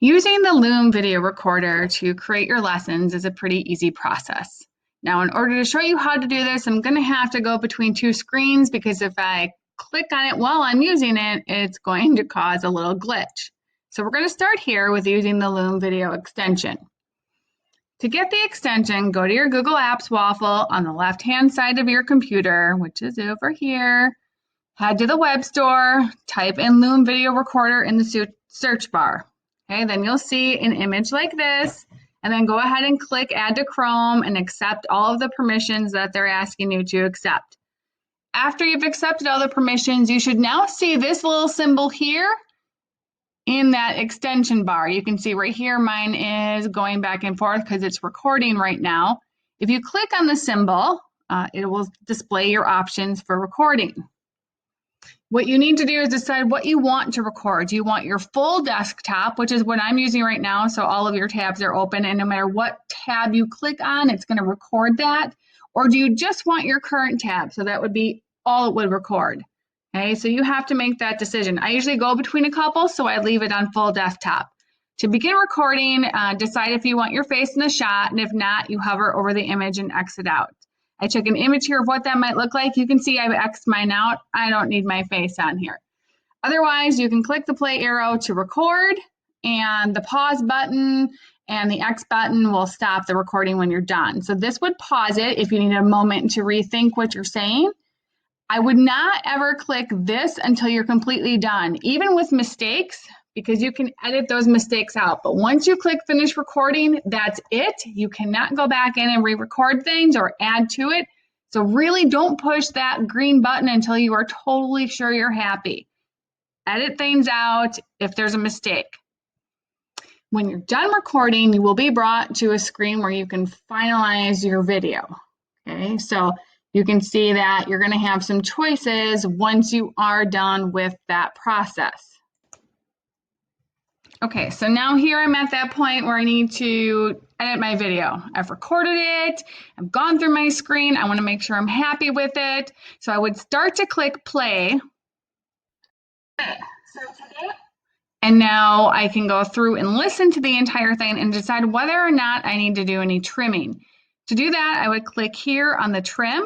Using the Loom video recorder to create your lessons is a pretty easy process. Now, in order to show you how to do this, I'm going to have to go between two screens because if I click on it while I'm using it, it's going to cause a little glitch. So we're going to start here with using the Loom video extension. To get the extension, go to your Google Apps waffle on the left-hand side of your computer, which is over here. Head to the web store, type in Loom video recorder in the search bar. Okay, then you'll see an image like this, and then go ahead and click Add to Chrome and accept all of the permissions that they're asking you to accept. After you've accepted all the permissions, you should now see this little symbol here in that extension bar. You can see right here, mine is going back and forth because it's recording right now. If you click on the symbol, it will display your options for recording. What you need to do is decide what you want to record. Do you want your full desktop, which is what I'm using right now, so all of your tabs are open, and no matter what tab you click on, it's going to record that? Or do you just want your current tab? So that would be all it would record. Okay, so you have to make that decision. I usually go between a couple, so I leave it on full desktop. To begin recording, decide if you want your face in the shot, and if not, you hover over the image and exit out. I took an image here of what that might look like. You can see I've X'd mine out. I don't need my face on here. Otherwise, you can click the play arrow to record, and the pause button and the X button will stop the recording when you're done. So this would pause it if you need a moment to rethink what you're saying. I would not ever click this until you're completely done, even with mistakes, because you can edit those mistakes out. But once you click finish recording, that's it. You cannot go back in and re-record things or add to it. So really don't push that green button until you are totally sure you're happy. Edit things out if there's a mistake. When you're done recording, you will be brought to a screen where you can finalize your video. Okay, so you can see that you're going to have some choices once you are done with that process. Okay, so now here I'm at that point where I need to edit my video. I've recorded it, I've gone through my screen, I want to make sure I'm happy with it. So I would start to click play. And now I can go through and listen to the entire thing and decide whether or not I need to do any trimming. To do that, I would click here on the trim.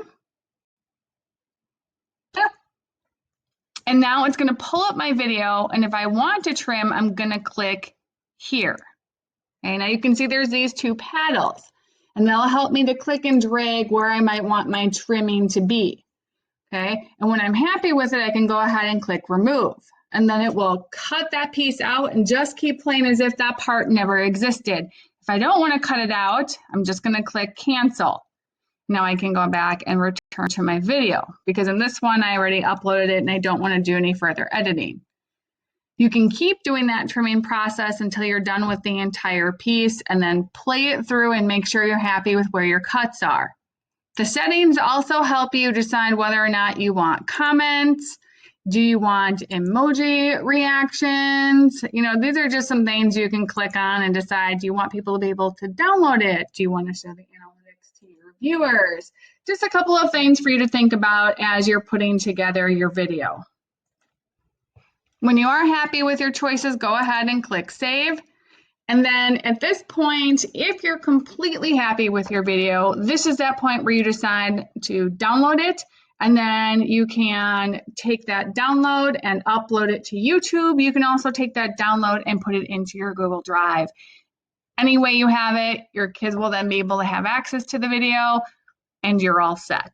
And now it's going to pull up my video, and if I want to trim, I'm going to click here. Okay, now you can see there's these two paddles, and that'll help me to click and drag where I might want my trimming to be. Okay, and when I'm happy with it, I can go ahead and click remove, and then it will cut that piece out and just keep playing as if that part never existed. If I don't want to cut it out, I'm just going to click cancel. Now I can go back and return to my video because in this one I already uploaded it and I don't want to do any further editing. You can keep doing that trimming process until you're done with the entire piece and then play it through and make sure you're happy with where your cuts are. The settings also help you decide whether or not you want comments. Do you want emoji reactions? You know, these are just some things you can click on and decide, do you want people to be able to download it? Do you want to show the analytics to your viewers? Just a couple of things for you to think about as you're putting together your video. When you are happy with your choices, go ahead and click save. And then at this point, if you're completely happy with your video, this is that point where you decide to download it. And then you can take that download and upload it to YouTube. You can also take that download and put it into your Google Drive. Any way you have it, your kids will then be able to have access to the video, and you're all set.